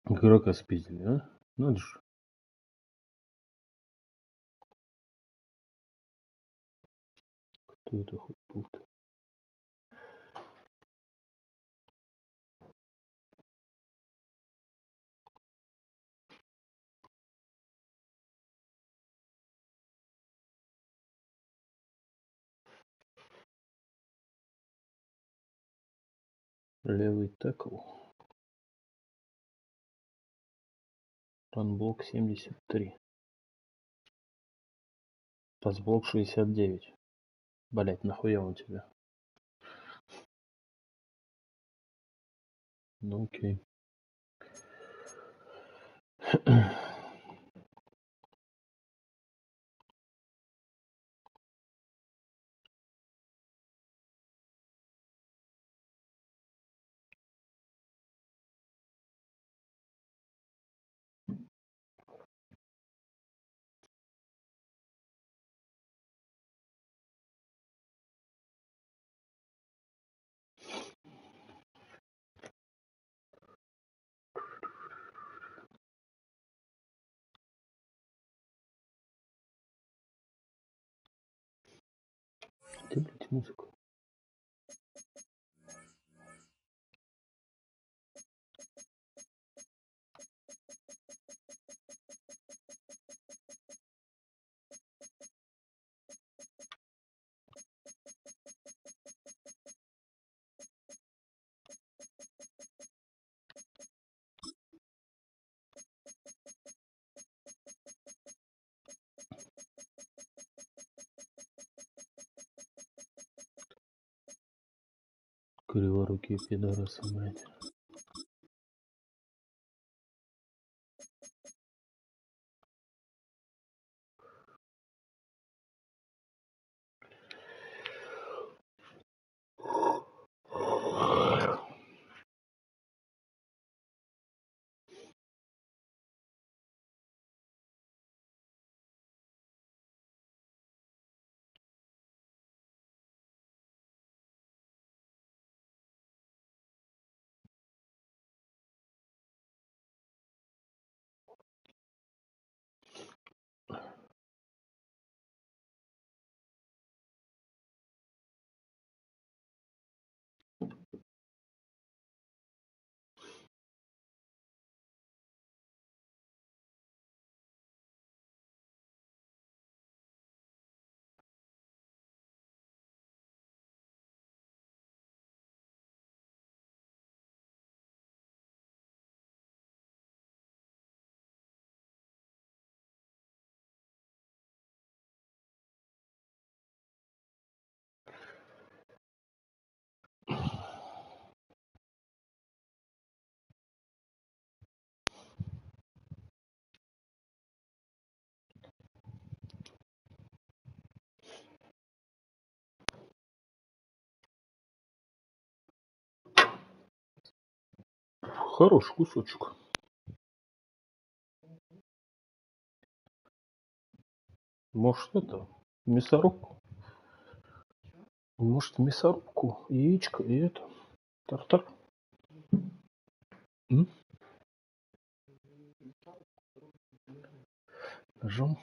Игрока спиздили, а? Надо же. Кто это хоть был? Левый текл. Панблок 73. Пасблок 69. Блять, нахуя он тебе? Ну окей. Где, блядь, музыка? Криворукие пидорасы, блядь. Хороший кусочек. Может это, мясорубку? Может мясорубку, яичко и это, тартар? М? Ножом?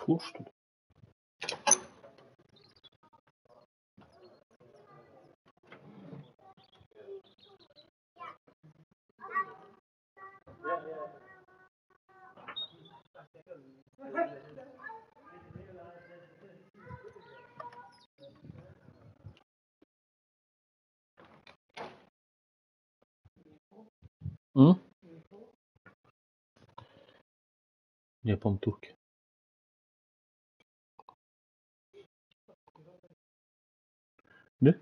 Фу, что ли? М? Я, по-моему, турки. Да?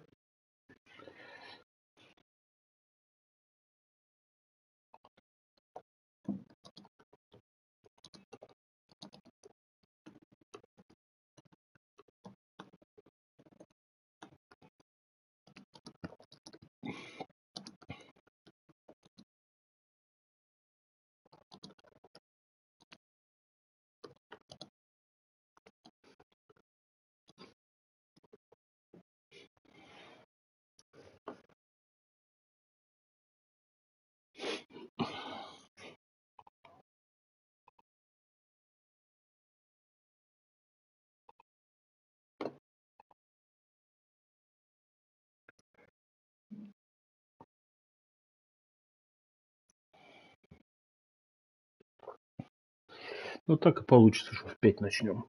Ну так и получится, что в 5 начнем.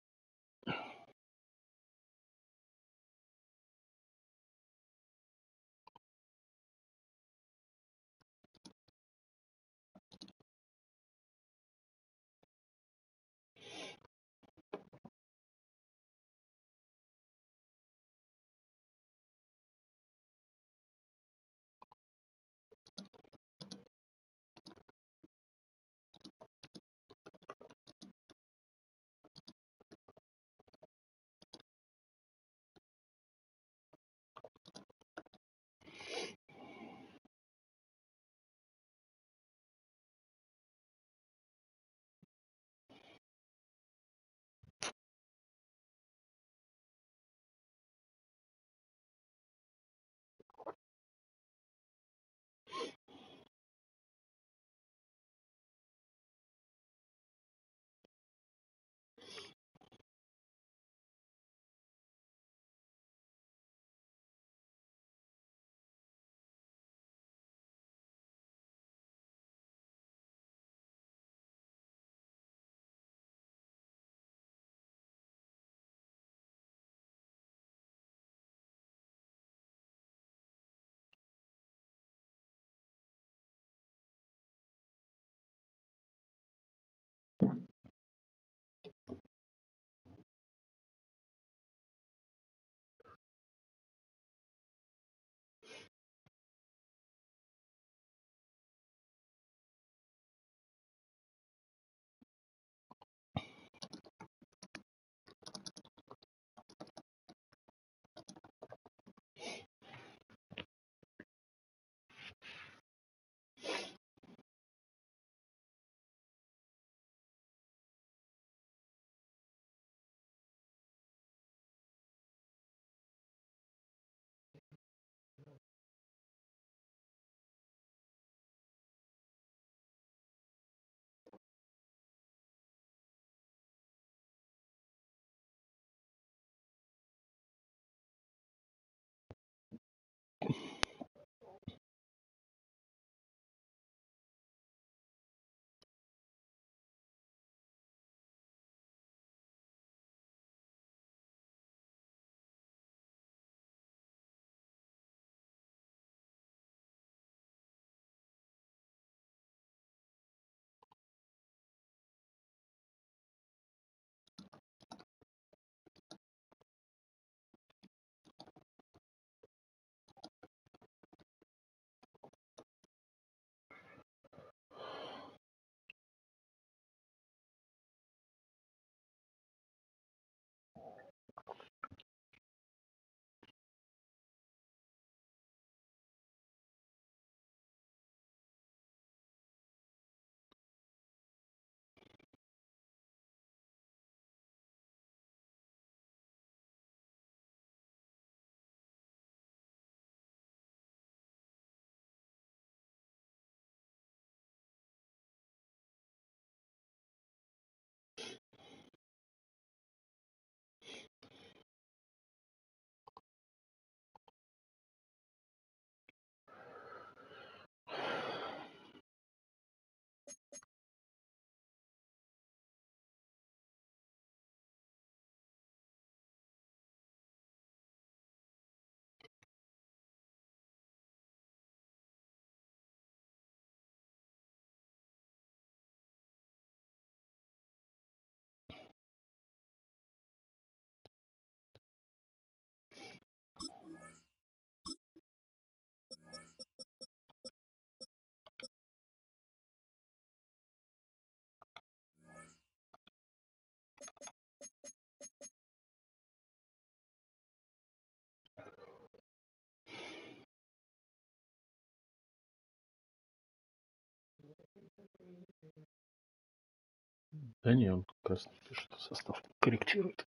Да не, он как раз пишет, состав корректирует.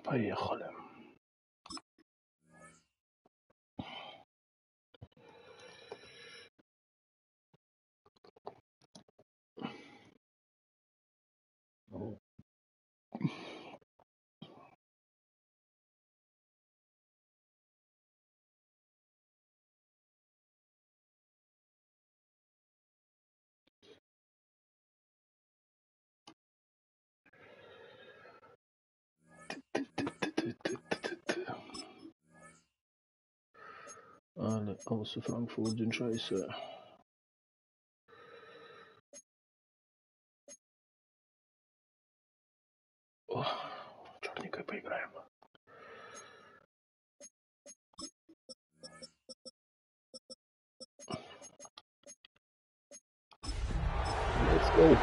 Поехали. Alle außer Frankfurt sind scheiße. О, черненько поиграем. Let's go.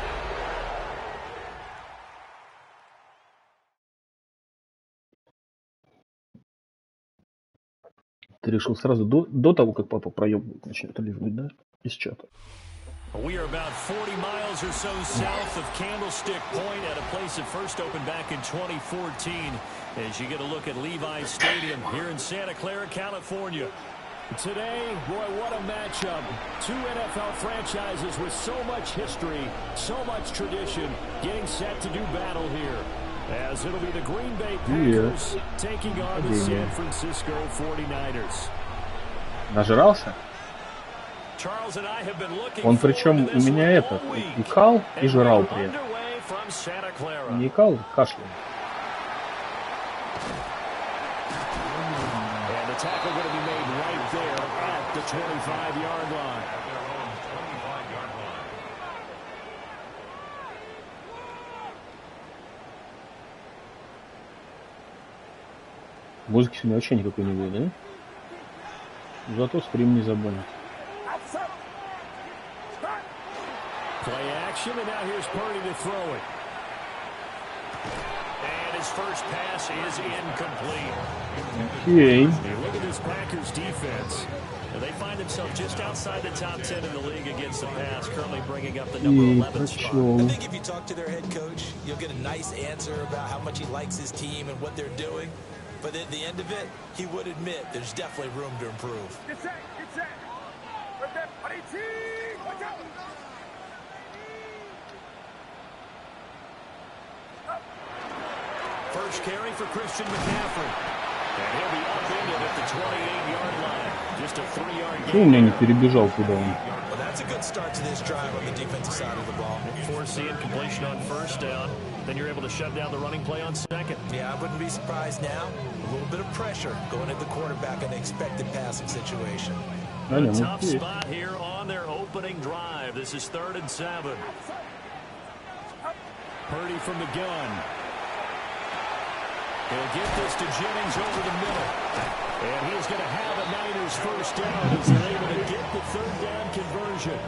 Ты решил сразу до того, как папа проебывать начнет ливнуть, да? Из чата. We are about 40 miles or so south of Candlestick Point at a place that first opened back in 2014 as you get a look at Levi's Stadium here in Santa Clara, California. Today, boy, what a matchup. Two NFL franchises with so much history, so much tradition, getting set to do battle here. As it'll be the Green Bay Packers taking on the San Francisco 49ers. Нажрался? Он причем у меня этот икал и жрал при этом. Не икал, кашлял. Музыки сегодня вообще никакой не будет, да? Зато стрим не забанит. Play action, and now here's Purdy to throw it. And his first pass is incomplete. Okay. Look at this Packers defense. They find themselves just outside the top 10 in the league against the pass, currently bringing up the number 11 spot. I think if you talk to their head coach, you'll get a nice answer about how much he likes his team and what they're doing. But at the end of it, he would admit there's definitely room to improve. Get set, get set. Right there, buddy. Watch out. First carry for Christian McCaffrey. And he'll be up in it at the 28-yard line. Just a 3-yard gain. Почему у меня не перебежал куда он? Well, that's a good start to this drive on the defensive side of the ball. Foreseeing completion on first down. Then you're able to shut down the running play on second. Yeah, I wouldn't be surprised now. A little bit of pressure going at the quarterback in an expected passing situation. A tough spot here on their opening drive. This is 3rd and 7. Purdy from the gun. He'll get this to Jennings over the middle. And he's going to have a Niners first down as they're able to get the 3rd down conversion.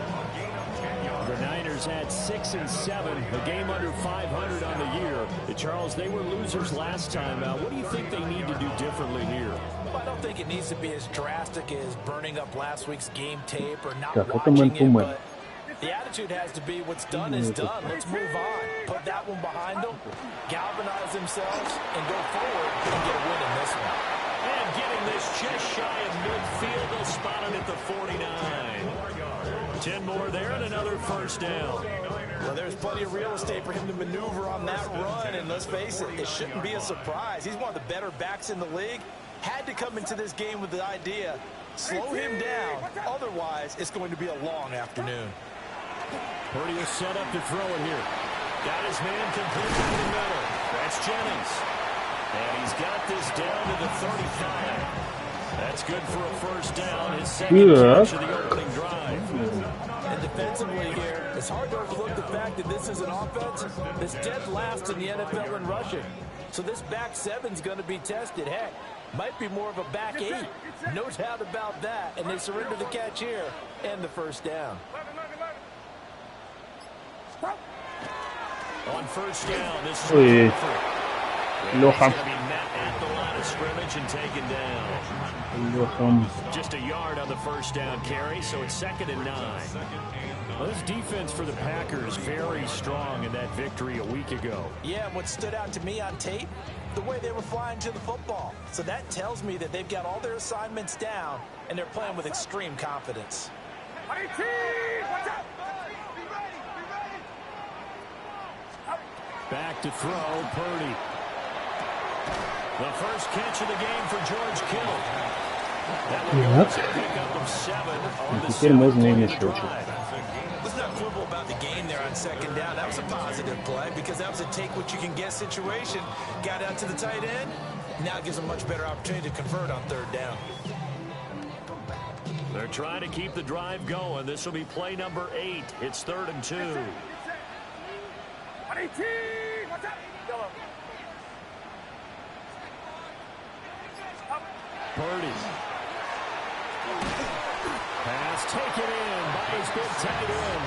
The Niners had 6 and 7, a game under 500 on the year. Charles, they were losers last time. What do you think they need to do differently here? Well, I don't think it needs to be as drastic as burning up last week's game tape or not watching it, but the attitude has to be what's done is done. Let's move on. Put that one behind them, galvanize themselves, and go forward and get a win in this one. And getting this just shy of midfield, they'll spot it at the 49. 10 more there and another first down. Well, there's plenty of real estate for him to maneuver on that run, and let's face it, it shouldn't be a surprise. He's one of the better backs in the league. Had to come into this game with the idea, slow him down, otherwise it's going to be a long afternoon. Purdy is set up to throw it here. Got his man completely in the middle. That's Jennings. And he's got this down to the 35. That's good for a first down. His second catch of the opening drive. And defensively here, it's hard to overlook the fact that this is an offense that's dead last in the NFL in rushing. So this back seven's going to be tested. Heck, might be more of a back 8. No doubt about that. And they surrender the catch here and the first down. On first down, this is Леха. of scrimmage and taken down. Just a yard on the first down carry, so it's 2nd and 9. Well, this defense for the Packers very strong in that victory a week ago. Yeah, what stood out to me on tape, the way they were flying to the football. So that tells me that they've got all their assignments down and they're playing with extreme confidence. Back to throw, Purdy. The first catch of the game for George Kittle. That will go to a pickup of 7 on the 7-point drive. Let's not quibble about the game there on 2nd down. That was a positive play because that was a take-what-you-can-get situation. Got out to the tight end. Now it gives them a much better opportunity to convert on 3rd down. They're trying to keep the drive going. This will be play number 8. It's 3rd and 2. Purdy. Pass taken in by his big tight end.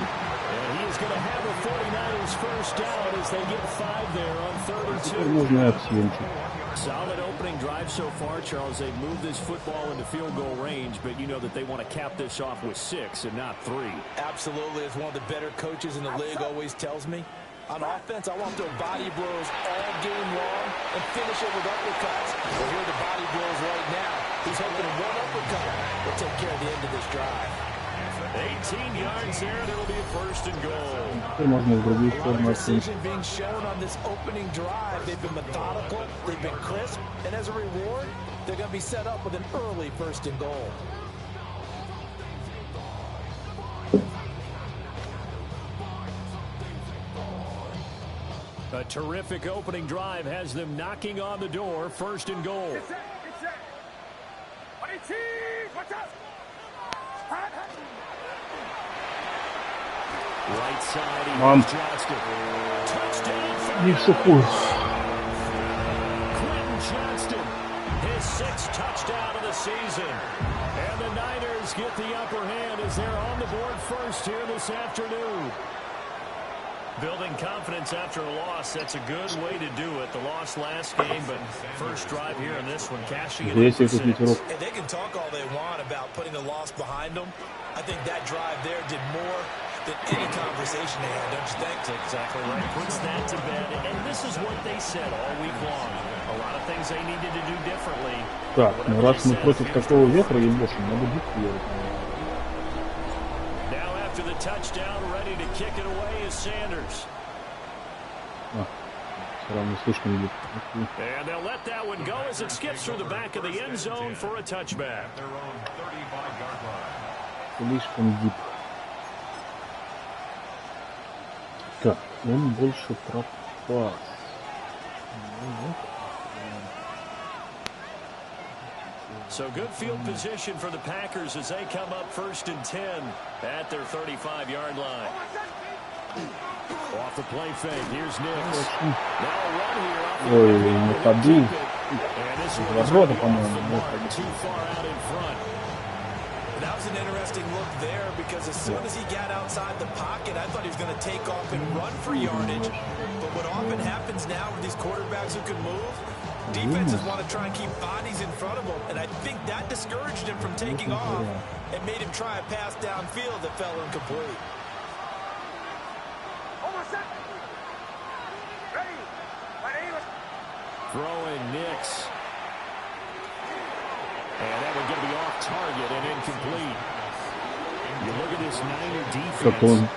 And he is going to have a 49ers first down as they get 5 there on 3rd and 2. Solid opening drive so far, Charles. They've moved this football into field goal range, but you know that they want to cap this off with 6 and not 3. Absolutely. As one of the better coaches in the league always tells me, on offense, I want to throw body blows all game long and finish it with uppercuts. Well, here are the body blows right now. He's hoping one uppercut will take care of the end of this drive. 18 yards there, and it'll be a 1st and goal. Precision being shown on this opening drive. They've been methodical, they've been crisp, and as a reward, they're going to be set up with an early 1st and goal. A terrific opening drive has them knocking on the door. 1st and goal. Right side, Johnston. Touchdown. Quentin Johnston, his 6th touchdown of the season. And the Niners get the upper hand as they're on the board first here this afternoon. Building confidence after a loss, that's a good way to do it. The loss last game, but first drive here in this one, cashing it in for 6. And they can talk all they want about putting a loss behind them. I think that drive there did more than any conversation they had, don't you think? That's exactly right. Puts that to bed. And this is what they said all week long. A lot of things they needed to do differently. Так, ну раз мы против такого ветра, ебошим, надо бить делать. After the touchdown, ready to kick it away is Sanders. And they'll let that one go as it skips through the back of the end zone for a touchback. Слишком дип. Так, он больше пропас. So good field position for the Packers as they come up 1st and 10 at their 35-yard line. Off the play fake, here's Nix. Now a run here off the and this was too far out in front. That was an interesting look there because as soon as he got outside the pocket, I thought he was going to take off and run for yardage. But what often happens now with these quarterbacks who can move, defenses want to try and keep bodies in front of him, and I think that discouraged him from taking off and made him try a pass downfield that fell incomplete. Throwing Nix. And that one going to be off target and incomplete. You look at this Niner defense.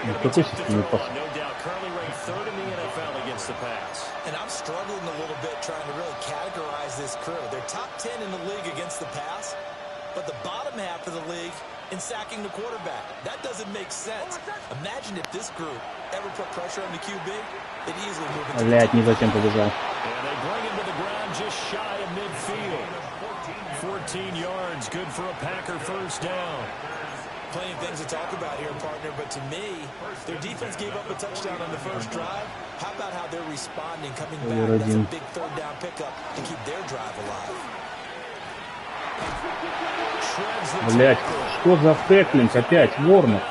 No doubt, currently ranked 3rd in the NFL against the pass. And I'm struggling a little bit trying to really categorize this crew. They're top 10 in the league against the pass, but the bottom half of the league in sacking the quarterback. That doesn't make sense. Imagine if this group ever put pressure on the QB, they'd easily move into the не затем побежал. And they bring him to the ground just shy of midfield. 14 yards, good for a Packer first down. Plenty of things to talk about here, partner, but to me, their defense gave up a touchdown on the first drive. How about how they're responding, coming back? That's a big 3rd down pickup to keep their drive alive. Блять, что за теклинг опять, Ворнер?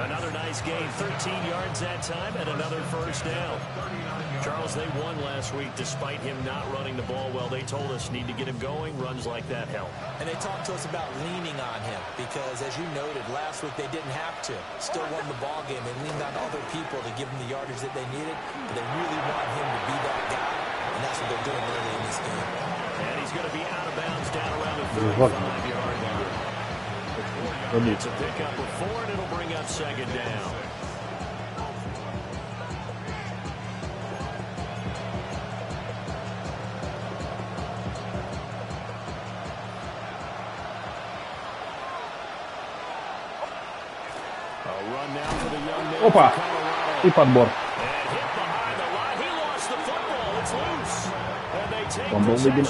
Another nice gain, 13 yards that time, and another first down. down. Charles, they won last week despite him not running the ball well. They told us need to get him going. Runs like that help. And they talked to us about leaning on him because, as you noted, last week they didn't have to. Still won the ball game. They leaned on other people to give them the yardage that they needed. But they really want him to be that guy, and that's what they're doing early in this game. And he's going to be out of bounds down around the 35-yard line. It's a pickup of 4, and it'll bring up second down. Опа! И подбор. Фамбл выбили.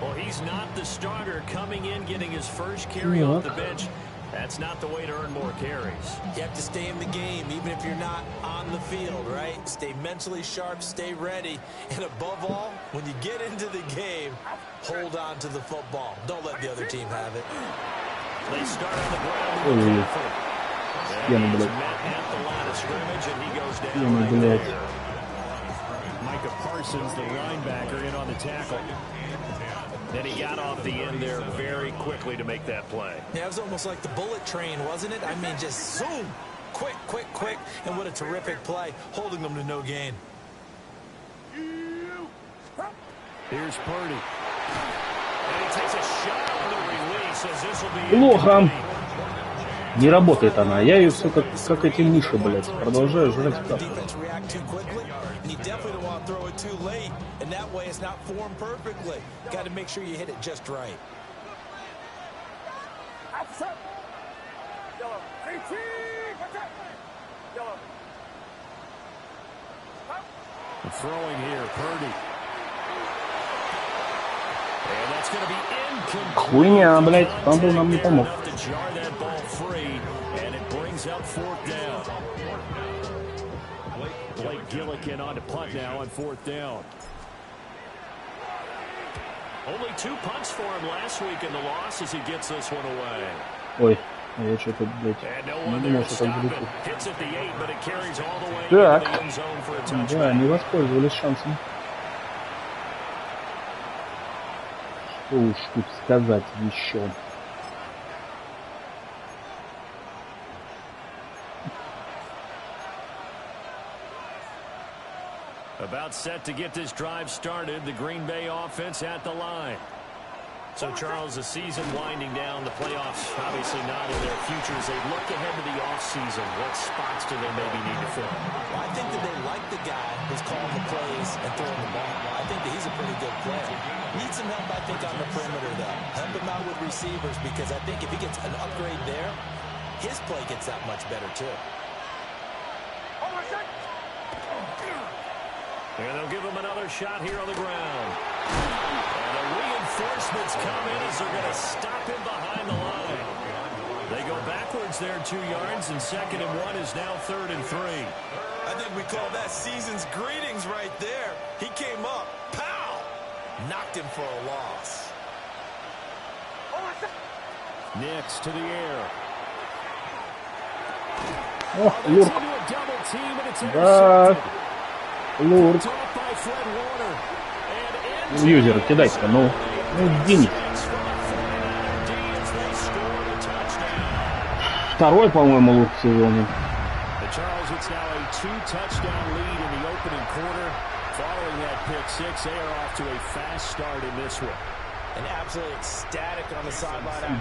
Well, he's not the starter coming in, getting his first carry off the bench. That's not the way to earn more carries. You have to stay in the game, even if you're not on the field, right? Stay mentally sharp, stay ready. And above all, when you get into the game, hold on to the football. Don't let the other team have it. They start on the ground. And he's met at the line of scrimmage, and he goes down right there. Micah Parsons, the linebacker, in on the tackle. Then he got off the end there very quickly to make that play. Yeah, it was almost like the bullet train, wasn't it? I mean, just zoom. Quick, quick, quick. And what a terrific play, holding them to no gain. Here's Purdy. And he takes a shot on the release as this will be Плохо. Не работает она. Я ее все как эти мыши, блядь. Продолжаю жрать капку. You definitely don't want to throw it too late, and that way it's not formed perfectly. Got to make sure you hit it just right. Throwing here, Purdy. And that's going to be incomplete. Хуйня, блядь. Фамбл нам не помог. And it brings up 4th down. Blake Gillikin on to punt now on 4th down. Only 2 punts for him last week in the loss as he gets this one away. Ой, я что-то, блядь, не думал, что так будет. Так, да, не воспользовались шансом. Что уж тут сказать еще. About set to get this drive started, the Green Bay offense at the line. So, Charles, the season winding down, the playoffs obviously not in their future as they look ahead to the offseason. What spots do they maybe need to fill? Well, I think that they like the guy who's calling the plays and throwing the ball. I think that he's a pretty good player. Needs some help, I think, on the perimeter, though. Help him out with receivers because I think if he gets an upgrade there, his play gets that much better, too. And they'll give him another shot here on the ground. And the reinforcements come in as they're going to stop him behind the line. They go backwards there 2 yards, and 2nd and 1 is now 3rd and 3. I think we call that season's greetings right there. He came up, pow! Knocked him for a loss. Nix to the air. Ох, Лурк. Да. Лурк. Юзер, кидай-ка, ну сдвинь. Второй, по-моему, Лурк в сезоне.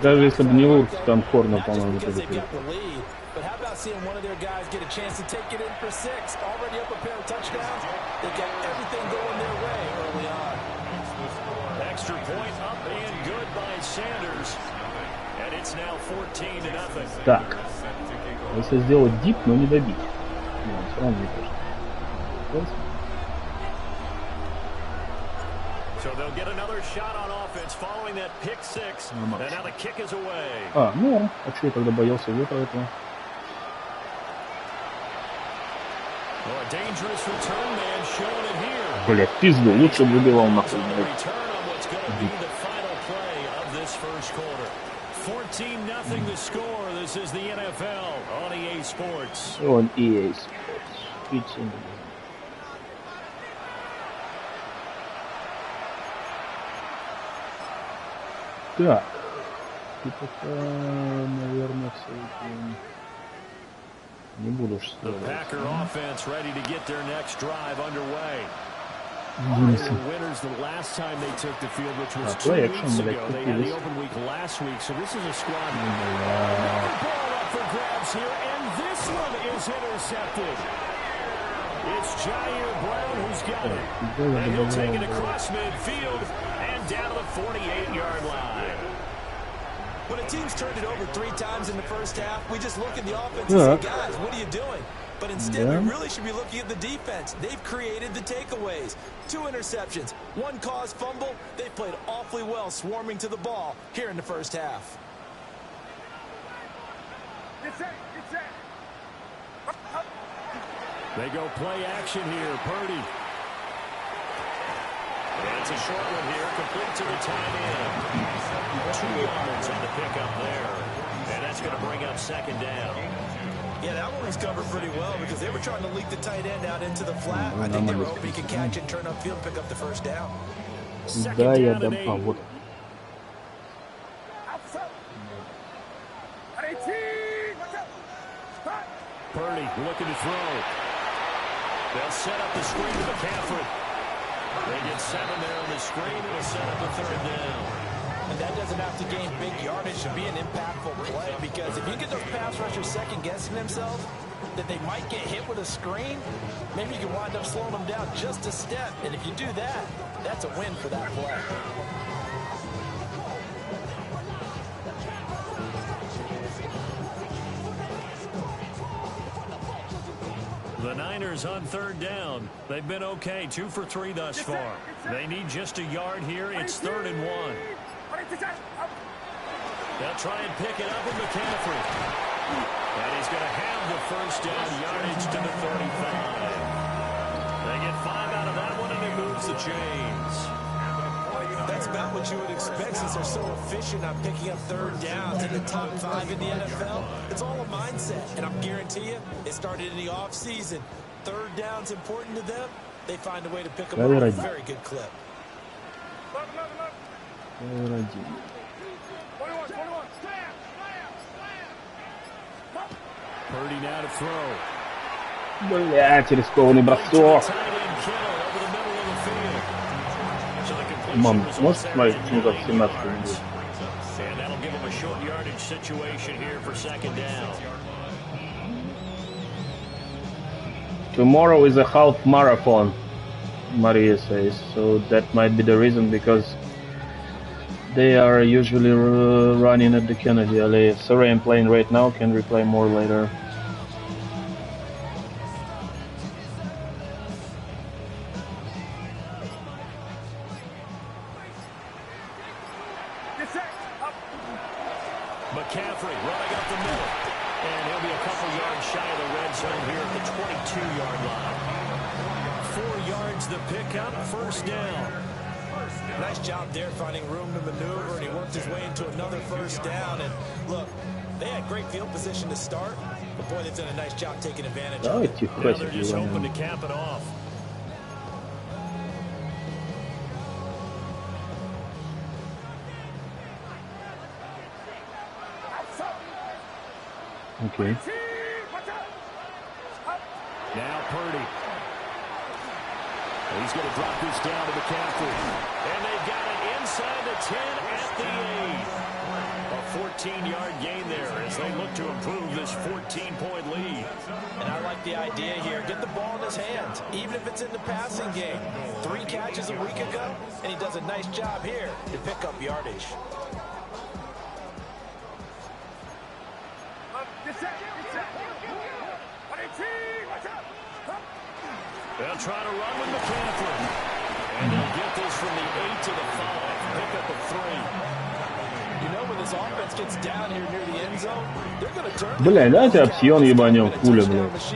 Даже если бы не Лурк, там Хорна, по-моему, But how about seeing one of their guys get a chance to take it in for 6? Already up a pair of touchdowns. They got everything going their way early on. Extra point up and good by Sanders. And it's now 14-0. Так. Если сделать дип, но не добить. Нет, все равно не точно. So they'll get another shot on offense following that pick 6. And now the kick is away. А, ну, а что я тогда боялся ветра этого? Блять, пизду, лучше бы выбивал нахуй. 14-0 the score. This is the NFL on EA Sports. On EA Sports. Так. Ты пока, наверное, все эти... Не буду уж The Packer offense ready to get their next drive underway. Winners the last time they took the field, which was 2 weeks ago. They had the open week last week, so this is a squad. Ball up for grabs here, and this one is intercepted. It's Jair Brown who's got it. And he'll take it across midfield and down to the 48-yard line. When a team's turned it over 3 times in the first half, we just look at the offense and say, guys, what are you doing? But instead, we really should be looking at the defense. They've created the takeaways. 2 interceptions, 1 caused fumble. They've played awfully well swarming to the ball here in the first half. They go play action here. Purdy. And it's a short one here, complete to the tight end. 2 yards on the pickup there. And that's going to bring up second down. Yeah, that one was covered pretty well because they were trying to leak the tight end out into the flat. I think they were hoping he could catch it, turn upfield, pick up the first down. Да, я дам. А, вот. Purdy looking to throw. They'll set up the screen to McCaffrey. They get 7 there on the screen, and it'll set up a 3rd down. And that doesn't have to gain big yardage to be an impactful play, because if you get those pass rushers second-guessing themselves that they might get hit with a screen, maybe you can wind up slowing them down just a step. And if you do that, that's a win for that play. The Niners on 3rd down. They've been okay, 2 for 3 thus far. They need just a yard here. It's 3rd and 1. They'll try and pick it up with McCaffrey. And he's going to have the first down yardage to the 35. They get 5 out of that one, and it moves the chains. That's about what you would expect since they're so efficient on picking up 3rd downs in the top 5 in the NFL. It's all a mindset, and I'm guarantee you, it started in the offseason. 3rd down's important to them. They find a way to pick them up at a very good clip. Purdy now to throw. Блять, рискованный бросок. Мам, можешь смотреть, почему как 17 минут? And that'll give him a short yardage situation here for 2nd down. Tomorrow is a half marathon, Maria says, so that might be the reason, because they are usually running at the Kennedy Alley. Sorry, I'm playing right now, can replay more later. McCaffrey running up the middle. And he'll be a couple yards shy of the red zone here at the 22-yard line. 4 yards the pickup, 1st down. Nice job there finding room to maneuver, and he worked his way into another 1st down. And look, they had great field position to start, but boy, they've done a nice job taking advantage of it. Now they're just hoping to cap it off. Okay. Now Purdy. He's going to drop this down to McCaffrey. And they got it inside the 10 at the 8. A 14-yard gain there as they look to improve this 14-point lead. And I like the idea here. Get the ball in his hands, even if it's in the passing game. 3 catches a week ago, and he does a nice job here to pick up yardage. They'll try to run with McCaffrey. And they'll get this from the 8 to the 5. Pick up a 3. You know, when this offense gets down here near the end zone, they're going to turn. Бля, давайте опсион ебанем, хуля, блядь.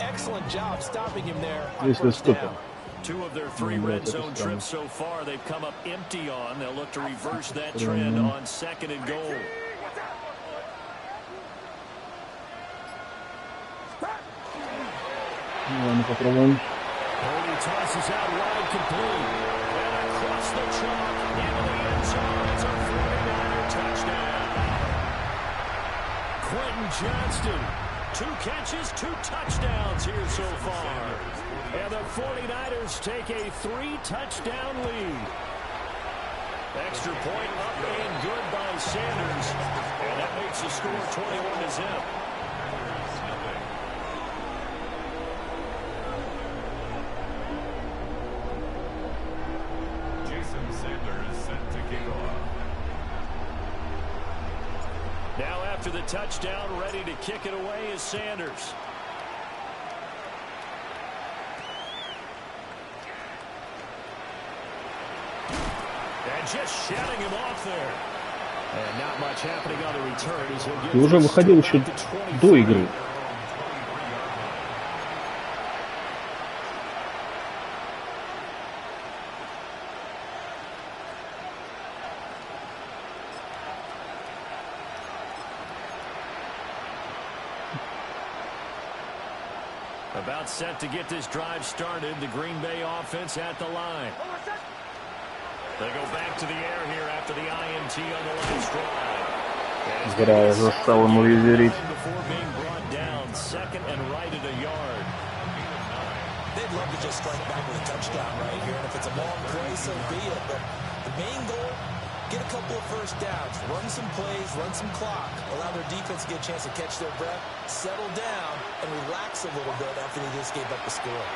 Excellent job stopping him there. Если ступим. 2 of their 3 red zone trips so far, they've come up empty on. They'll look to reverse that trend on 2nd and goal. Purdy tosses out wide, complete. And across the chalk into the end zone. It's a 49er touchdown. Quentin Johnston, 2 catches, 2 touchdowns here so far. And the 49ers take a 3-touchdown lead. Extra point up and good by Sanders. And that makes the score 21-0. Now after the touchdown, ready to kick it away is Sanders. And just shutting him off there. And not much happening on the return as he'll get. Ты уже выходил еще до игры. About set to get this drive started. The Green Bay offense at the line. They go back to the air here after the INT on the last drive. Зря заставил ему верить. Before being brought down, 2nd and right at a yard. They'd love to just strike back with a touchdown right here, and if it's a long play, so be it. But the main goal, get a couple of first downs, run some plays, run some clock, allow their defense to get a chance to catch their breath, settle down, and relax a little bit after they just gave up the score.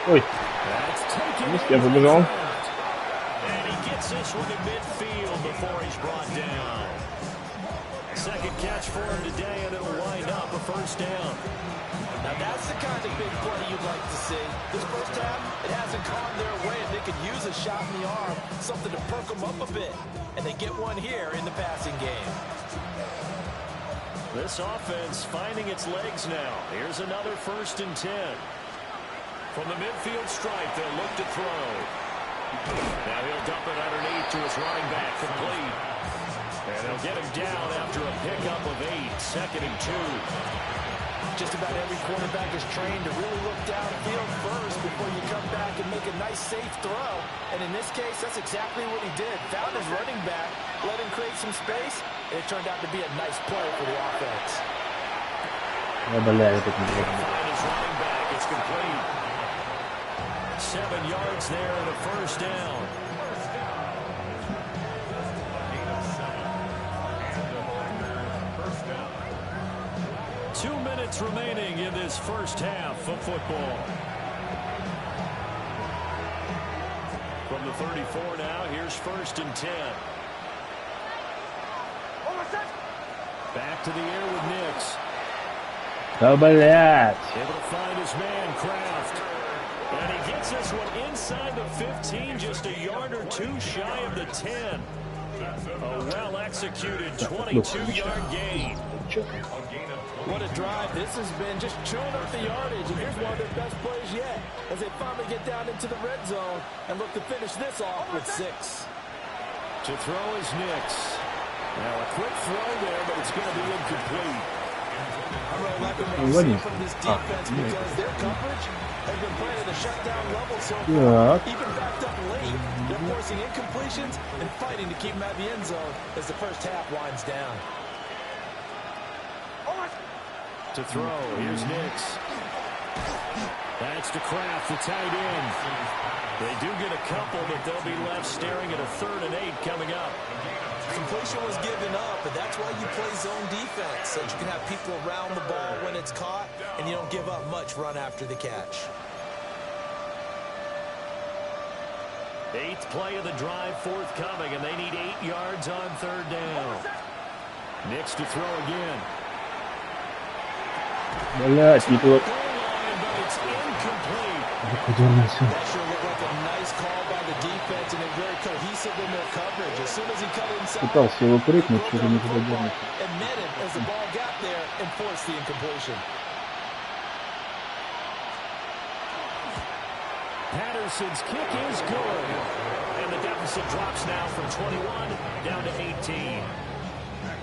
Ой, не с кем побежал. And he gets this one in midfield before he's brought down. 2nd catch for him today, and it'll wind up a first down. Now that's the kind of big play you'd like to see. This first half, it hasn't gone their way, and they could use a shot in the arm, something to perk them up a bit. And they get one here in the passing game. This offense finding its legs now. Here's another 1st and 10. From the midfield stripe, they'll look to throw. Now he'll dump it underneath to his running back, complete. And they'll get him down after a pickup of 8, 2nd and 2. Just about every quarterback is trained to really look downfield first before you come back and make a nice, safe throw. And in this case, that's exactly what he did. Found his running back, let him create some space, and it turned out to be a nice play for the offense. Find his running back, it's complete. 7 yards there and a first down. Two minutes remaining in this first half of football. From the 34 now, here's 1st and 10. Back to the air with Nix. Да, блядь. Able to find his man, Kraft. And he gets this one inside the 15, just a yard or 2 shy of the 10. A well-executed 22-yard gain. What a drive this has been, just chewing up the yardage. And here's one of their best plays yet as they finally get down into the red zone and look to finish this off with 6. To throw is Nix. Now a quick throw there, but it's going to be incomplete. I'm really liking what I'm seeing from this defense because their coverage has been playing at a shutdown level so far. Even backed up late, they're forcing incompletions and fighting to keep them out of the end zone as the first half winds down. To throw, here's Nix. That's to Kraft, the tight end. They do get a couple, but they'll be left staring at a 3rd and 8 coming up. Completion was given up, but that's why you play zone defense, so that you can have people around the ball when it's caught, and you don't give up much run after the catch. 8th play of the drive forthcoming, and they need 8 yards on 3rd down. Nix to throw again. Блядь, не туда. It's incomplete. That sure looked like a nice call by the defense, and they're very cohesive in their coverage. As soon as he cut inside, Пытался его прыгнуть, что-то не туда дернуть. admitted as the ball got there and forced the incompletion. Patterson's kick is good. And the deficit drops now from 21 down to 18.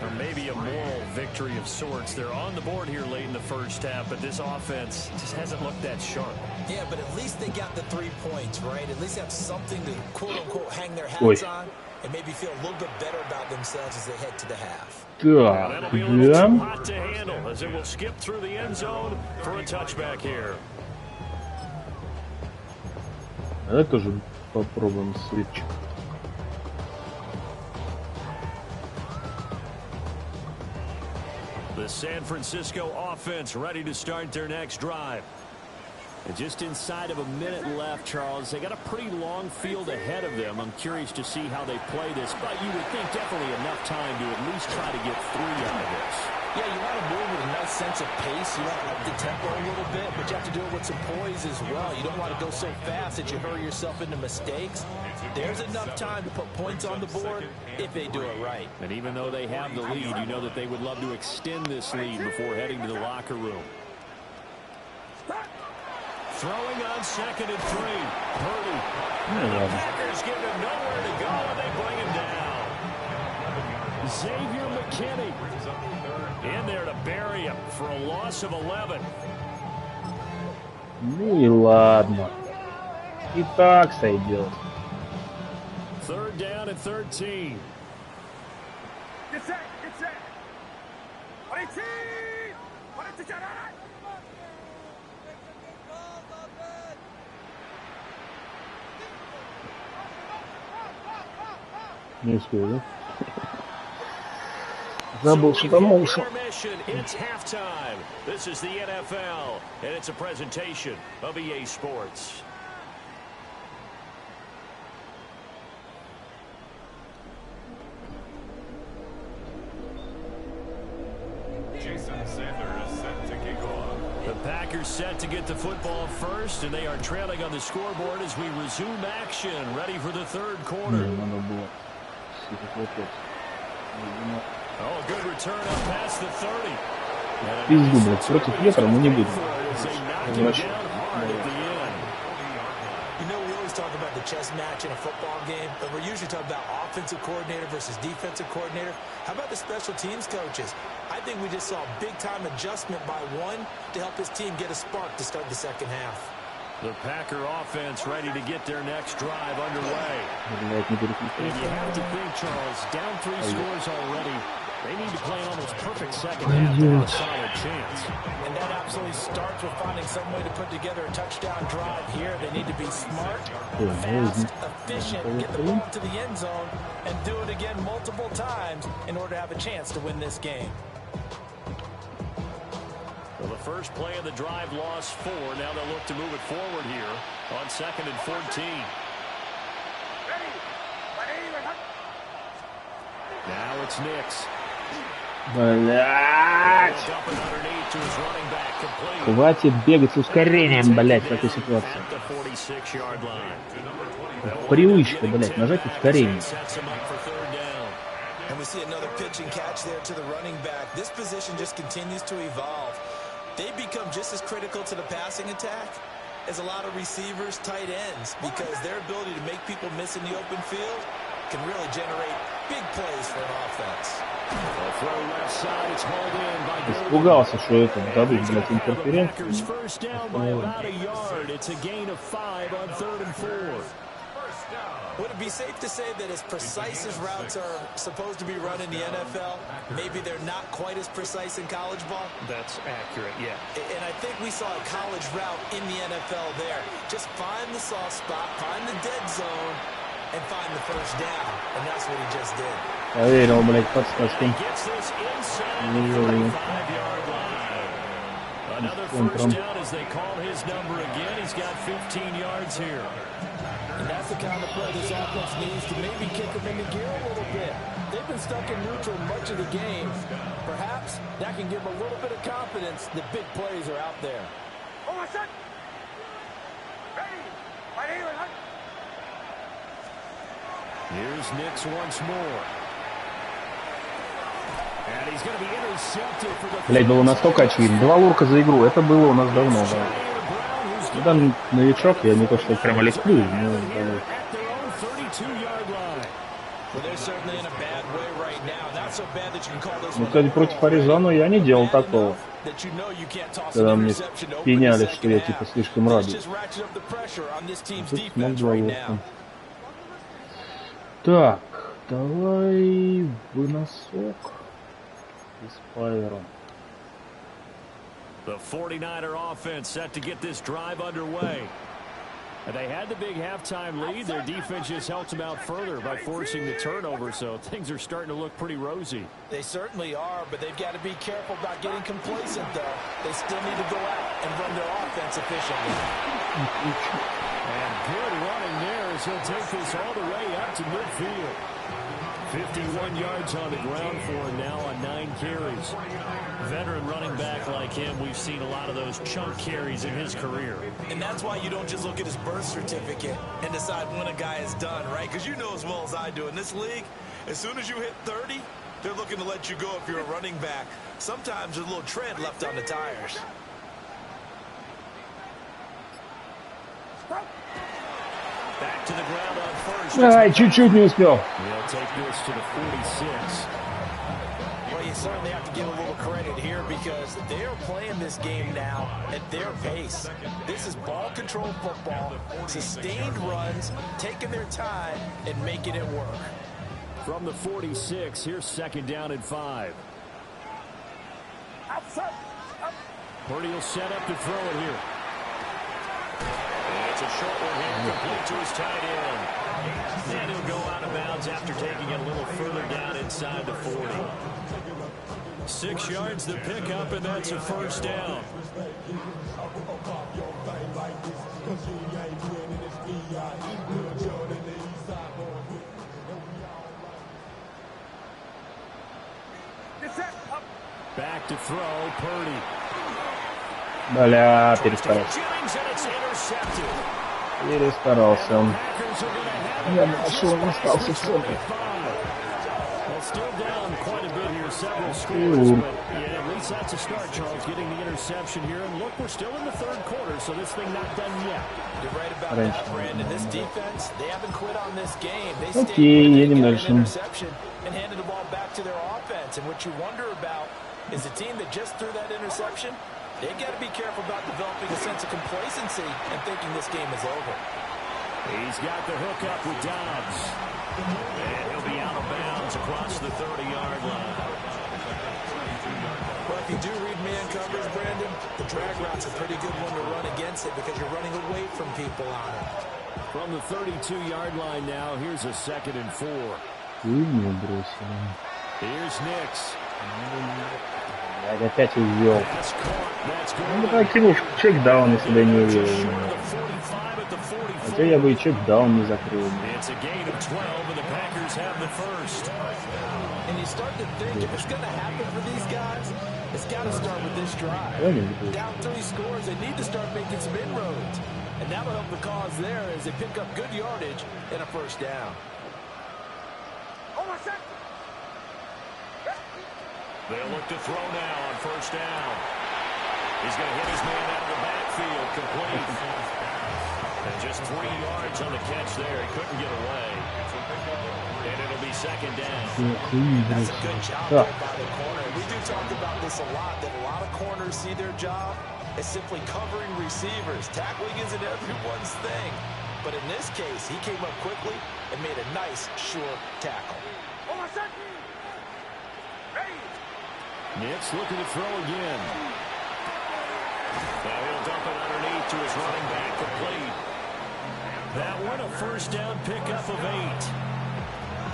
Or maybe a moral victory of sorts. They're on the board here late in the first half, but this offense just hasn't looked that sharp. Yeah, but at least they got the 3 points, right? At least have something to quote-unquote hang their hats on and maybe feel a little bit better about themselves as they head to the half. That'll be a little too hot to handle as it will skip through the end zone for a touchback here. Давай тоже попробуем свитчик. The San Francisco offense ready to start their next drive. And just inside of a minute left, Charles. They got a pretty long field ahead of them. I'm curious to see how they play this, but you would think definitely enough time to at least try to get 3 out of this. Yeah, you want to move with a nice sense of pace. You want to up the tempo a little bit, but you have to do it with some poise as well. You don't want to go so fast that you hurry yourself into mistakes. There's enough time to put points on the board if they do it right. And even though they have the lead, you know that they would love to extend this lead before heading to the locker room. Throwing on 2nd and 3. Purdy. The Packers give him nowhere to go, and they bring him down. Xavier McKinney in there to bury him for a loss of 11. Ну и ладно. И так сойдет. 3rd down and 13. Get set, get set. 18! 22! Не успел, да? Забыл, что там ушел. It's halftime. This is the NFL, and it's a presentation of EA Sports. The Packers set to get the football first, and they are trailing on the scoreboard as we resume action, ready for the 3rd quarter. Oh, good return up past the 30. Пизду, блядь, против ветра мы не будем. You know, we always talk about the chess match in a football game, but we're usually talking about offensive coordinator versus defensive coordinator. How about the special teams coaches? I think we just saw a big-time adjustment by one to help his team get a spark to start the second half. The Packer offense ready to get their next drive underway. And you have to think, Charles, down 3 scores already. They need to play an almost perfect second half to have a solid chance. And that absolutely starts with finding some way to put together a touchdown drive here. They need to be smart, fast, efficient, get the ball to the end zone, and do it again multiple times in order to have a chance to win this game. Well, the first play of the drive lost 4. Now they'll look to move it forward here on 2nd and 14. Now it's Nix. Блять! Хватит бегать с ускорением, блять, в такой ситуации. Привычка, блять, нажать ускорение. And we see another pitch and catch there to the running back. This position just continues to evolve. They become just as critical to the passing attack as a lot of receivers, tight ends, because their ability to make people miss in the open field can really generate big plays for an offense. Испугался, что это дадут, блядь, интерференцию. Would it be safe to say that as precise as routes are supposed to be run in the NFL, maybe they're not quite as precise in college ball? That's accurate, yeah. And I think we saw a college route in the NFL there. Just find the soft spot, find the dead zone, and find the first down. And that's what he just did. Проверил, блядь, подсказку. Another first down as they call his number again. He's got 15 yards here. And that's the kind of play this offense needs to maybe kick them into gear a little bit. They've been stuck in neutral much of the game. Perhaps that can give them a little bit of confidence that big plays are out there. Here's Nix once more. And he's going to be intercepted for the... Блядь, было настолько очевидно. 2 лурка за игру. Это было у нас давно, да. Да, новичок, я не то, что прямо ликвидую, но... Ну, кстати, против Аризоны я не делал такого. Когда мне пеняли, что я типа слишком радуюсь. Тут смог два лоха. Так, давай выносок из Пайера. The 49er offense set to get this drive underway. They had the big halftime lead. Their defense just helped them out further by forcing the turnover, so things are starting to look pretty rosy. They certainly are, but they've got to be careful about getting complacent, though. They still need to go out and run their offense efficiently. And good running there as he'll take this all the way up to midfield. 51 yards on the ground for him now on 9 carries. Veteran running back like him, we've seen a lot of those chunk carries in his career. And that's why you don't just look at his birth certificate and decide when a guy is done, right? Because you know as well as I do, in this league, as soon as you hit 30, they're looking to let you go if you're a running back. Sometimes there's a little tread left on the tires. Back to the ground on first. Ай, чуть-чуть не успел. They'll take this to the 46. Well, you certainly have to give a little credit here because they're playing this game now at their pace. This is ball control football, sustained runs, taking their time and making it work. From the 46, here's second down and 5. Purdy will set up to throw it here. It's a short one here, complete to his tight end. And he'll go out of bounds after taking it a little further down inside the 40. 6 yards the pickup, and that's a first down. Back to throw, Purdy. Бля, перестарался. Перестарался он. Я нашел, он остался в центре. Still down quite a bit here, several scores, but yeah, at least that's a start, Charles, getting the interception here. And look, we're still in the third quarter, so this thing not done yet. You're right about that, Brandon. This defense, they haven't quit on this game. They Окей, stayed едем with дальше. an interception and handed the ball back to their offense. And what you wonder about is the team that just threw that interception, they got to be careful about developing a sense of complacency and thinking this game is over. He's got the hook up with Dobbs. And he'll be out of bounds across the 30-yard line. Well, if you do read man coverage, Brandon, the drag route's a pretty good one to run against it because you're running away from people on it. From the 32-yard line now, here's a second and 4. Here's Nix. Я опять увел. Ну, прокинул чекдаун, если бы я не увел. Хотя я бы и чекдаун не закрыл. And you start to think if it's going to happen for these guys, it's got to start with this drive. Down 3 scores, they need to start making some inroads. And that'll help the cause there as they pick up good yardage and a first down. They'll look to throw now on first down. He's going to hit his man out of the backfield, complete. And just 3 yards on the catch there. He couldn't get away. And it'll be second down. That's a good job there by the corner. We do talk about this a lot, that a lot of corners see their job as simply covering receivers. Tackling isn't everyone's thing. But in this case, he came up quickly and made a nice, short tackle. Nix looking to throw again. Now he'll dump it underneath to his running back, complete. That one a first down pickup of 8.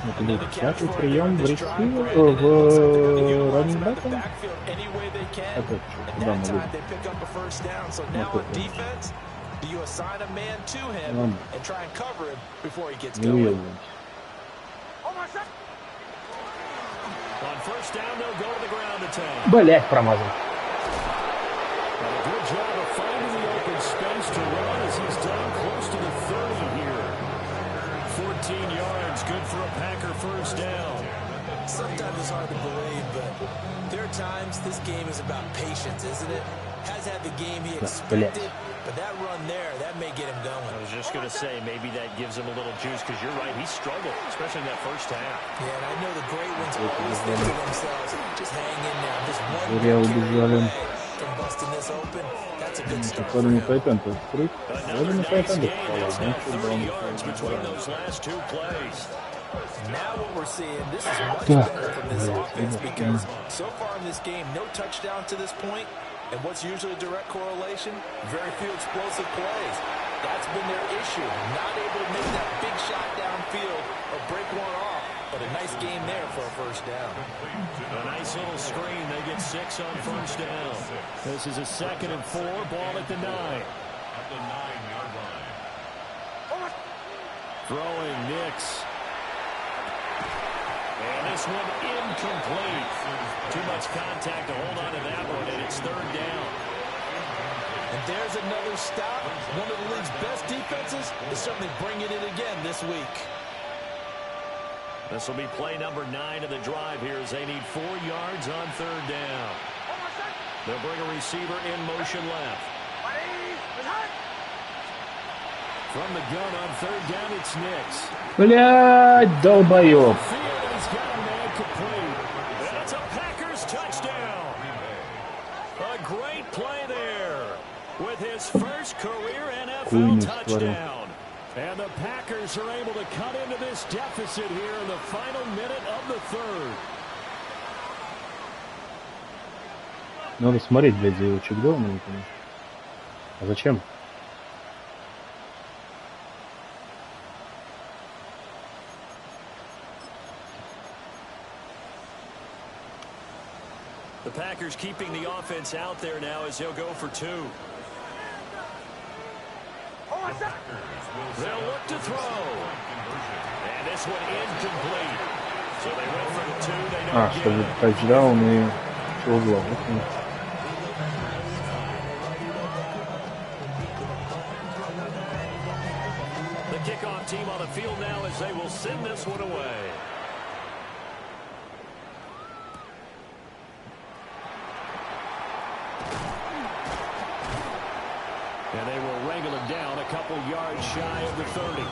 Это был пятый прием в ресивер, в раннинбеке. Это куда мы идем? Не увидел. Блять, промазал. Good job of finding the open space to run as he's down close to the 30 here. 14 yards, good for a Packer first down. Sometimes it's hard to believe, but there are times this game is about patience, isn't it? Has had the game he expected, But that run there, that may get him going. I was just going to say, maybe that gives him a little juice, because you're right, he struggled, especially in that first half. Yeah, and I know the great ones always think to themselves, just hang in there. Just one carry away from busting this open. That's a good start for him. Another nice game. It's now 30 yards between those last two plays. Now what we're seeing, this is much better from this offense, because so far in this game, no touchdown to this point. And what's usually a direct correlation? Very few explosive plays. That's been their issue. Not able to make that big shot downfield or break one off. But a nice game there for a first down. A nice little screen. They get 6 on first down. This is a 2nd and 4. Ball at the 9. At the 9-yard line. Throwing Nix. And this one incomplete. Too much contact to hold on to that one, and it's 3rd down. And there's another stop. One of the league's best defenses is certainly bringing it again this week. This will be play number 9 of the drive here as they need 4 yards on 3rd down. They'll bring a receiver in motion left. From the gun on 3rd down, it's Nix. Блядь, долбоёб. He's got a man complete. That's a Packers touchdown. A great play there with his first career NFL touchdown. And the Packers are able to cut into this deficit here in the final minute of the 3rd. Надо смотреть, блядь, за его чекдауном. А зачем? The Packers keeping the offense out there now as they'll go for 2. They'll look to throw. And this one incomplete. So they went for the 2. They don't get чтобы it. тачдаун и угла. The kickoff team on the field now as they will send this one away. And they will wrangle him down a couple yards shy of the 30.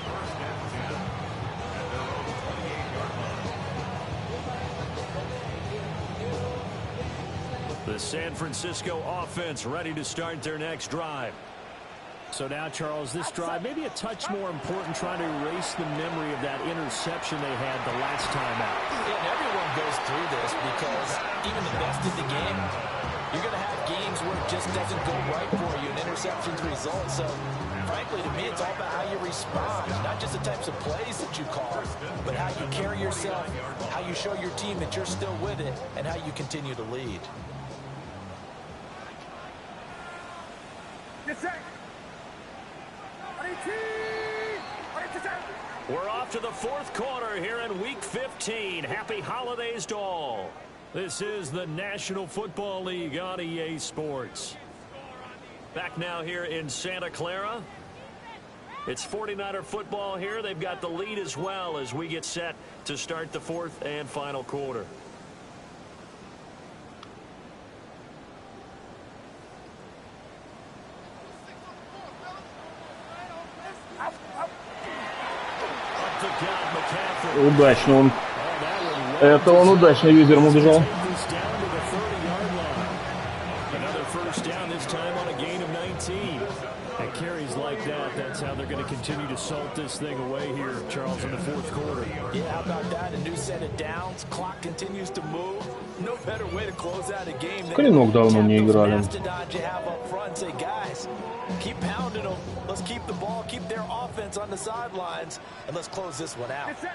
The San Francisco offense ready to start their next drive. So now, Charles, this drive maybe a touch more important, trying to erase the memory of that interception they had the last time out. Yeah, and everyone goes through this because even the best in the game, you're going to have games where it just doesn't go right for you, and interceptions result. So, frankly, to me, it's all about how you respond, not just the types of plays that you call, but how you carry yourself, how you show your team that you're still with it, and how you continue to lead. We're off to the 4th quarter here in Week 15. Happy holidays to all. This is the National Football League on EA Sports. Back now here in Santa Clara. It's 49er football here. They've got the lead as well as we get set to start the 4th and final quarter. Удачно он. Это он удачно юзером убежал. Carries like that, that's how they're going to continue to salt this thing away here, Charles, in the 4th quarter. Yeah, how about that? A new set of downs. Clock continues to move. No better way to close out a game than Клинок давно не играли. you have up front. Say, guys, keep pounding them. Let's keep the ball, keep their offense on the sidelines, and let's close this one out. Get set.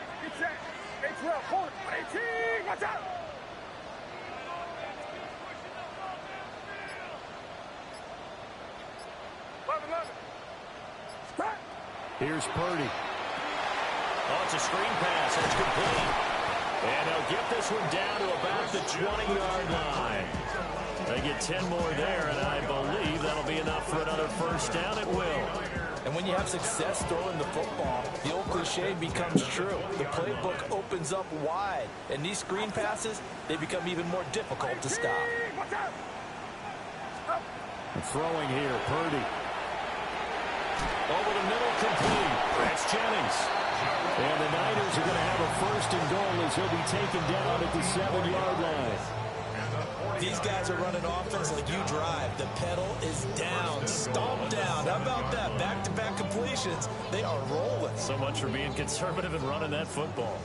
Hold it. 18. Watch out. Here's Purdy. Oh, it's a screen pass. That's complete. And they'll get this one down to about the 20-yard line. They get 10 more there, and I believe that'll be enough for another first down. It will. And when you have success throwing the football, the old cliche becomes true. The playbook opens up wide. And these screen passes, they become even more difficult to stop. Throwing here, Purdy. Over the middle, complete. That's Jennings. And the Niners are going to have a first and goal as he'll be taken down at the 7-yard line. These guys are running offense like you drive. The pedal is down, stomp down. How about that? Back-to-back completions. They are rolling. So much for being conservative and running that football.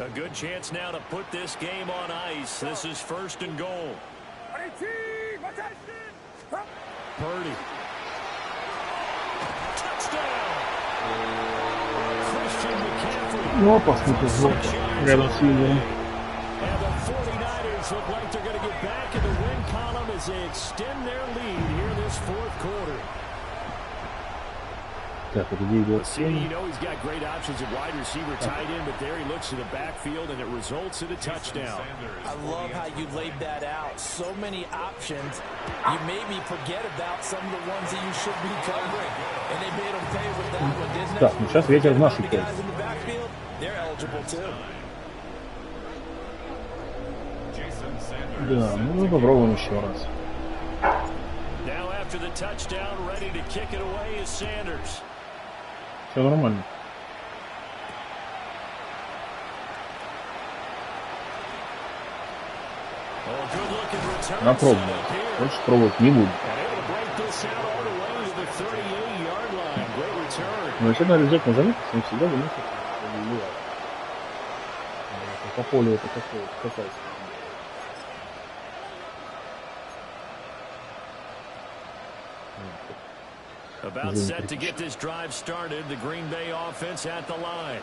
A good chance now to put this game on ice. This is first and goal. Purdy. Touchdown. Christian McCaffrey. Ну, опасный звук рядом с Юлием. And the 49ers look like they're going to get back in the win column as they extend their lead here this fourth quarter. Так, где идет? You know he's got great options at wide receiver, tight end, but there he looks to the backfield, and it results in a touchdown. I love how you laid that out. So many options. You made me forget about some of the ones that you should be covering. And they made them pay with that one, didn't they? Так, ну сейчас ветер в нашу пользу. Guys in the backfield, they're eligible too. Да, ну попробуем еще раз. Now after the touchdown, ready to kick it away is Sanders. Все нормально. Напробуем. Хочешь пробовать? Не буду. Но если надо взять на заметку, он всегда выносит. По полю это катается. About set to get this drive started, the Green Bay offense at the line.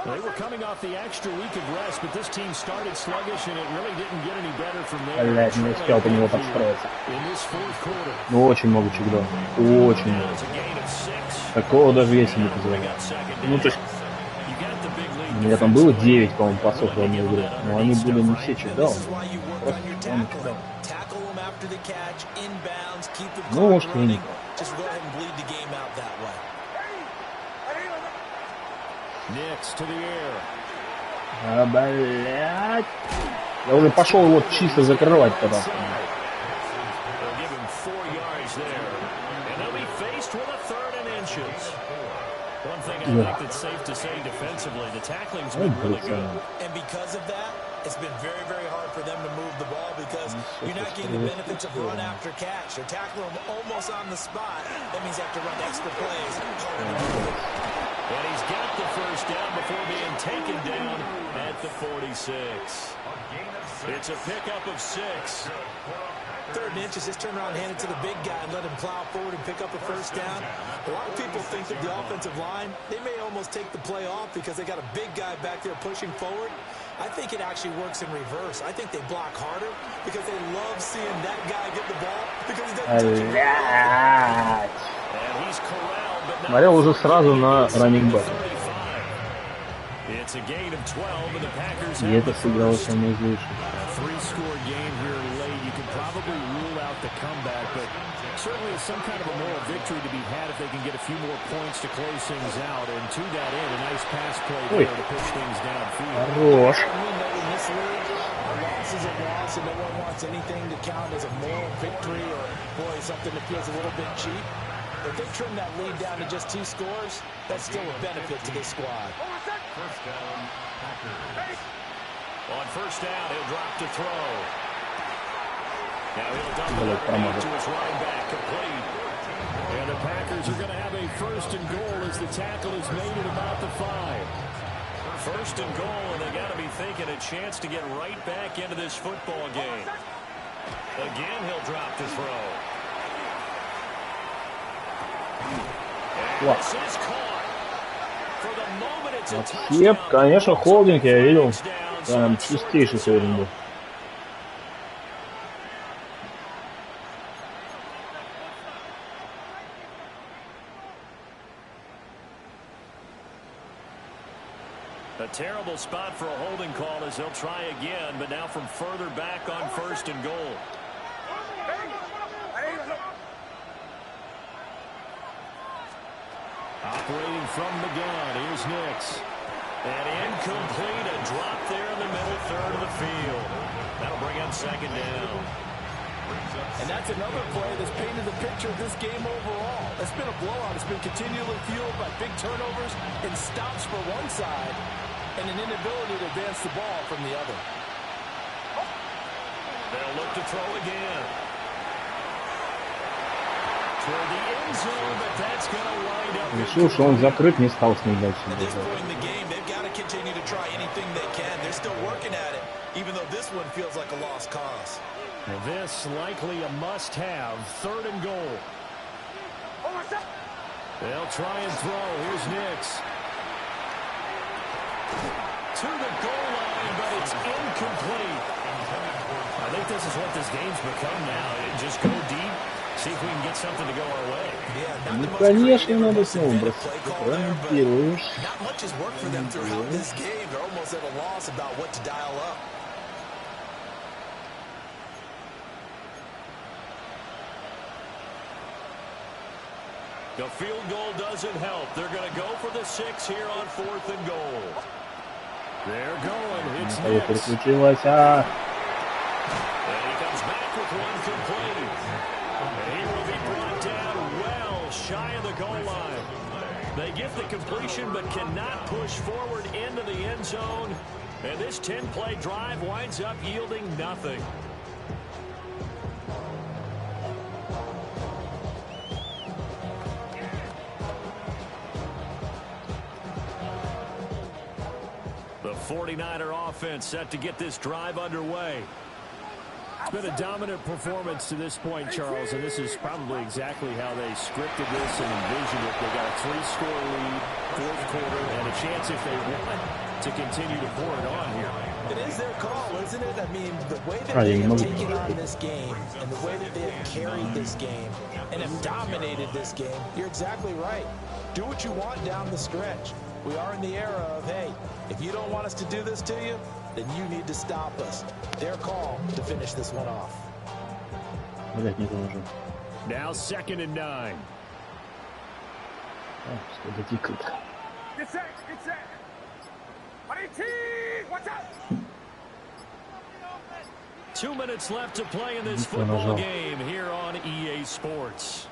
They were coming off the extra week of rest, but this team started sluggish, and it really didn't get any better from there. Блядь, не успел по него подстроиться. In this fourth quarter. Ну, очень много чекдов. Очень много. Такого даже я себе не позволяю. Ну, то есть, у меня там было 9, по-моему, пасов в одной игре. Но они были не все чекдауны. Просто он чекдаун. Ну, может, и не. А, блядь. Я уже пошел его чисто закрывать тогда. One thing I think that's safe to say defensively, the tackling's been really good. And because of that, it's been very, very hard for them to move the ball because you're not getting the benefits of run after catch. They're tackling them almost on the spot. That means they have to run extra plays. And he's got the first down before being taken down at the 46. It's a pickup of 6. 3rd and inches, just turn around and hand it to the big guy and let him plow forward and pick up a first down. A lot of people think that the offensive line, they may almost take the play off because they got a big guy back there pushing forward. I think it actually works in reverse. I think they block harder because they love seeing that guy get the ball because he doesn't touch it. And he's corralled, but not Смотрел уже сразу на раннинг-бэк. It's a gain of 12, and the Packers И это сыграло самое злейшее. 3-score game here late. You could probably rule out the comeback, but certainly some kind of a moral victory to be had if they can get a few more points to close things out. And to that end, a nice pass play there to push things downfield. Хорош. We know in this league, a loss is a loss, and no one wants anything to count as a moral victory or, boy, something that feels a little bit cheap. If they trim that lead down to just 2 scores, that's still a benefit to this squad. First down, Packers. On first down, he'll drop to throw. Now he'll dump it up to his running back, complete. And the Packers are going to have a first and goal as the tackle is made at about the 5. First and goal, and they got to be thinking a chance to get right back into this football game. Again, he'll drop to throw. And this is caught. For the moment, it's a touchdown. Yep, конечно, холдинг я видел. Там чистейший сегодня был. A terrible spot for a holding call as they'll try again, but now from further back on first and goal. Operating from the gun, here's Nix. And incomplete, a drop there in the middle third of the field. That'll bring up second down. And that's another play that's painted the picture of this game overall. It's been a blowout. It's been continually fueled by big turnovers and stops for one side and an inability to advance the ball from the other. They'll look to throw again. Toward the end zone, but that's going to wind up. Решил, что он закрыт, не стал с ним дальше At this бежать. point in the game, they've got to continue to try anything they can. They're still working at it, even though this one feels like a lost cause. And this likely a must-have, 3rd and goal. They'll try and throw. Here's Nix. To the goal line, but it's incomplete. I think this is what this game's become now. Just go deep, see if we can get something to go our way. Ну, конечно, надо снова бросать. Правильно делаешь. Not much has worked for them throughout this game. They're almost at a loss about what to dial up. The field goal doesn't help. They're going to go for the 6 here on 4th and goal. They're going. It's Кого Nix. переключилась, And he comes back with one complete. And he will be brought down well shy of the goal line. They get the completion but cannot push forward into the end zone. And this 10-play drive winds up yielding nothing. The 49er offense set to get this drive underway. It's been a dominant performance to this point, Charles, and this is probably exactly how they scripted this and envisioned it. They got a 3-score lead, 4th quarter, and a chance if they want to continue to pour it on here. It is their call, isn't it? I mean, the way that they have taken on this game and the way that they have carried this game and have dominated this game, you're exactly right. Do what you want down the stretch. We are in the era of, hey, if you don't want us to do this to you, then you need to stop us. Their call to finish this one off. Блять, не должен. Now 2nd and 9. Что дотикает. Get set, get set. 18, watch out. 2 minutes left to play in this football game here on EA Sports.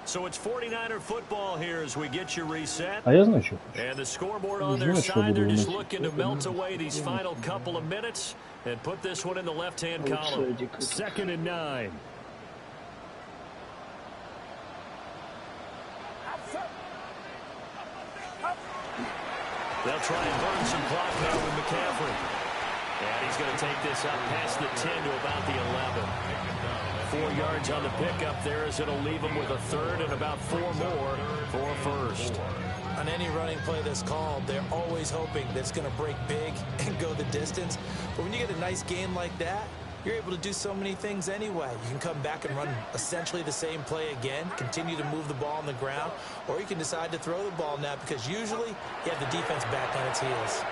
So it's 49er football here as we get you reset. А я знаю, что. And the scoreboard on their side, they're just looking to melt away these final couple of minutes and put this one in the left-hand column. 2nd and 9. They'll try and burn some clock now with McCaffrey. And he's going to take this up past the 10 to about the 11. 4 yards on the pickup there as it'll leave him with a 3rd and about 4 more for a 1st. On any running play that's called, they're always hoping that it's going to break big and go the distance. But when you get a nice game like that, you're able to do so many things anyway. You can come back and run essentially the same play again, continue to move the ball on the ground, or you can decide to throw the ball now because usually you have the defense back on its heels.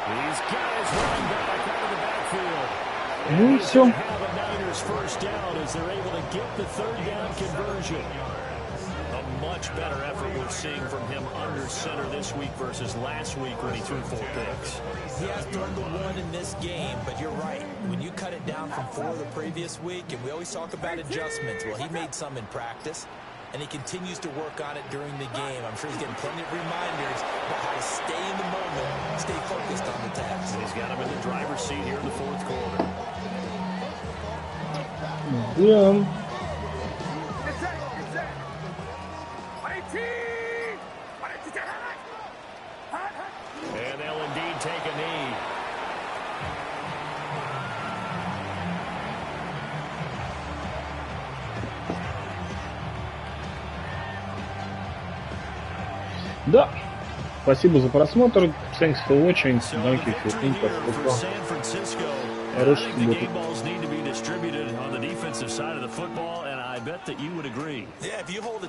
These guys running back out of the backfield. Ну и все. Have a Niners 1st down as they're able to get the 3rd down conversion. A much better effort we're seeing from him under center this week versus last week when he threw 4 picks. He has thrown the 1 in this game, but you're right. When you cut it down from 4 the previous week, and we always talk about adjustments, well, he made some in practice, and he continues to work on it during the game. I'm sure he's getting plenty of reminders about how to stay in the moment, stay focused on the task. And he's got him in the driver's seat here in the 4th quarter. Yeah. Get set, get set. 18, 22, And they'll indeed take a knee. Да. Спасибо за просмотр. Thanks for watching. So Thank you for victory here for input. San Francisco. I Хорошей think the субботы. game balls need to be distributed on the defensive side of the football, and I bet that you would agree. Yeah, if you hold it